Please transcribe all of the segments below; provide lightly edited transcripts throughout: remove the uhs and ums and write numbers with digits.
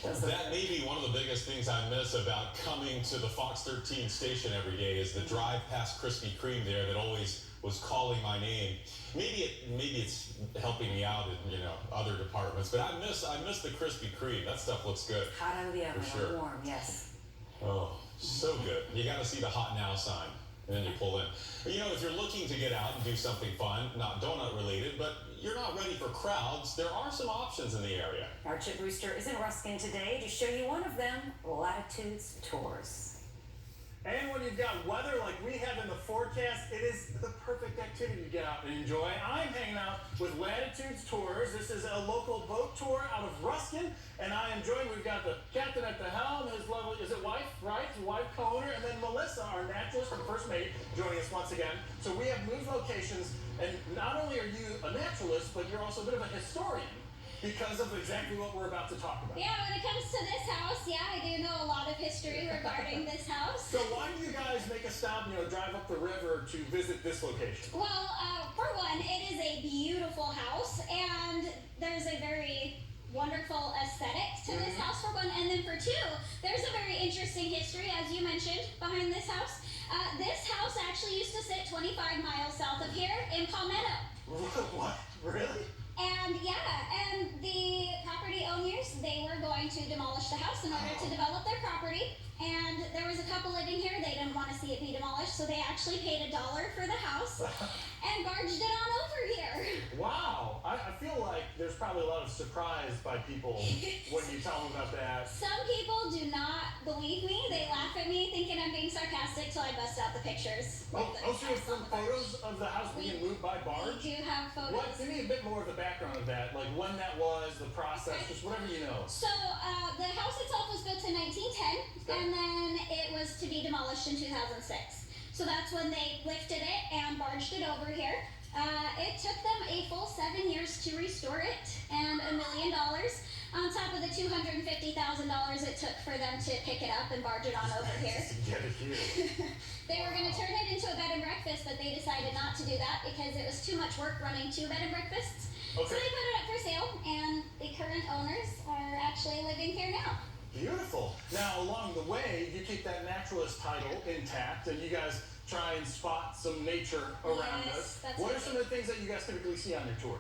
That may be one of the biggest things I miss about coming to the Fox 13 station every day is the drive past Krispy Kreme there that always was calling my name. Maybe it's helping me out in other departments, but I miss the Krispy Kreme. That stuff looks good. Hot out of the oven, For sure. warm, yes. Oh, so good. You got to see the hot now sign. And then you pull in. If you're looking to get out and do something fun, not donut related, but you're not ready for crowds, there are some options in the area. Our Chip Brewster is in Ruskin today to show you one of them, Latitudes Tours. And when you've got weather like we have in the forecast, it is the perfect activity to get out and enjoy. I'm hanging out with Latitudes Tours. This is a local boat tour out of Ruskin, and I am joined. We've got the captain at the helm, his lovely, is it wife, right? His wife, co-owner, and then Melissa, our naturalist and first mate, joining us once again. So we have moved locations, and not only are you a naturalist, but you're also a bit of a historian, because of exactly what we're about to talk about. Yeah, when it comes to this house, I do know a lot of history regarding this house. So why do you guys make a stop, drive up the river to visit this location? Well, for one, it is a beautiful house, and there's a very wonderful aesthetic to this house, for one. And then for two, there's a very interesting history, as you mentioned, behind this house. This house actually used to sit 25 miles south of here in Palmetto. What? Really? And the property owners, they were going to demolish the house in order to develop their property. And there was a couple living here. They didn't want to see it be demolished, so they actually paid $1 for the house and barged it on over here. Wow. I feel like there's probably a lot of surprise by people when you tell them about that. Some people do not believe me. They laugh at me thinking I'm being sarcastic, so I bust out the pictures. So you have some photos of the house being moved by barge? We do have photos. Give me a bit more of the background of that, like when that was, the process, just whatever you know. So the house itself was built in 1910, and then it was to be demolished in 2006. So that's when they lifted it and barged it over here. It took them a full 7 years to restore it, and $1 million on top of the $250,000 it took for them to pick it up and barge it on over here. Get it here. They were going to turn it into a bed and breakfast, but they decided not to do that because it was too much work running 2 bed and breakfasts. Okay. So they put it up for sale, and the current owners are actually living here now. Beautiful. Now, along the way, you keep that naturalist title intact, and you guys try and spot some nature around us. What are some of the things that you guys typically see on your tour?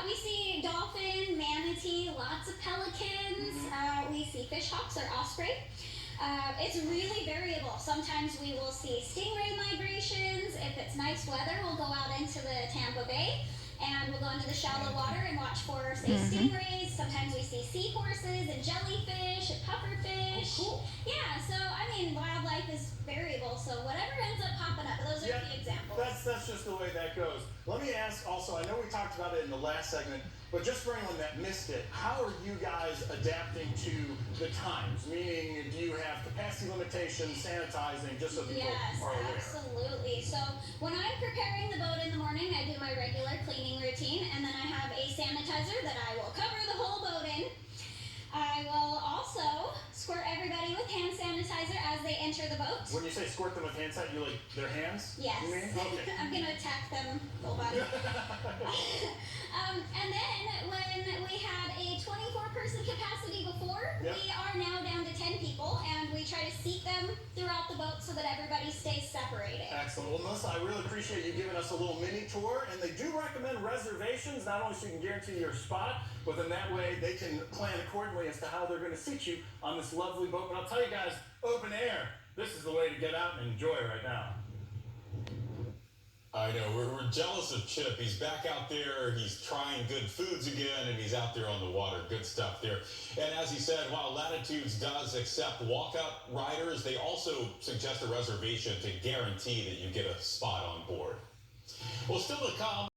We see dolphin, manatee, lots of pelicans. We see fish hawks or osprey. It's really variable. Sometimes we will see stingray migrations. If it's nice weather, we'll go out into the Tampa Bay and we'll go into the shallow water and watch for, say, stingrays. Sometimes we see seahorses and jellyfish and pufferfish. Oh, cool. Yeah, so, wildlife is variable, so whatever ends up popping up, those are the examples. That's just the way that goes. Let me ask also, I know we talked about it in the last segment, but just for anyone that missed it, how are you guys adapting to the times? Meaning, do you have capacity limitations, sanitizing, just so people are aware? Yes, absolutely. So when I'm preparing the boat in the morning, I do my regular cleaning routine, and then I have a sanitizer that I will cover the whole boat in. I will also squirt everybody with hand sanitizer as they enter the boat. When you say squirt them with hand sanitizer, you like their hands? Yes. You mean? Okay. I'm going to attack them full body. And then when we had a 24-person capacity before, we are now down to 10 people, and we try to seat them throughout the boat so that everybody stays separated. Excellent. Well, Melissa, I really appreciate you giving us a little mini tour, and they do recommend reservations, not only so you can guarantee your spot, but then that way they can plan accordingly as to how they're going to seat you on this lovely boat. But I'll tell you guys, open air, this is the way to get out and enjoy right now. I know, we're jealous of Chip. He's back out there, he's trying good foods again, and he's out there on the water. Good stuff there. And as he said, while Latitudes does accept walkout riders, they also suggest a reservation to guarantee that you get a spot on board. Well, still to come.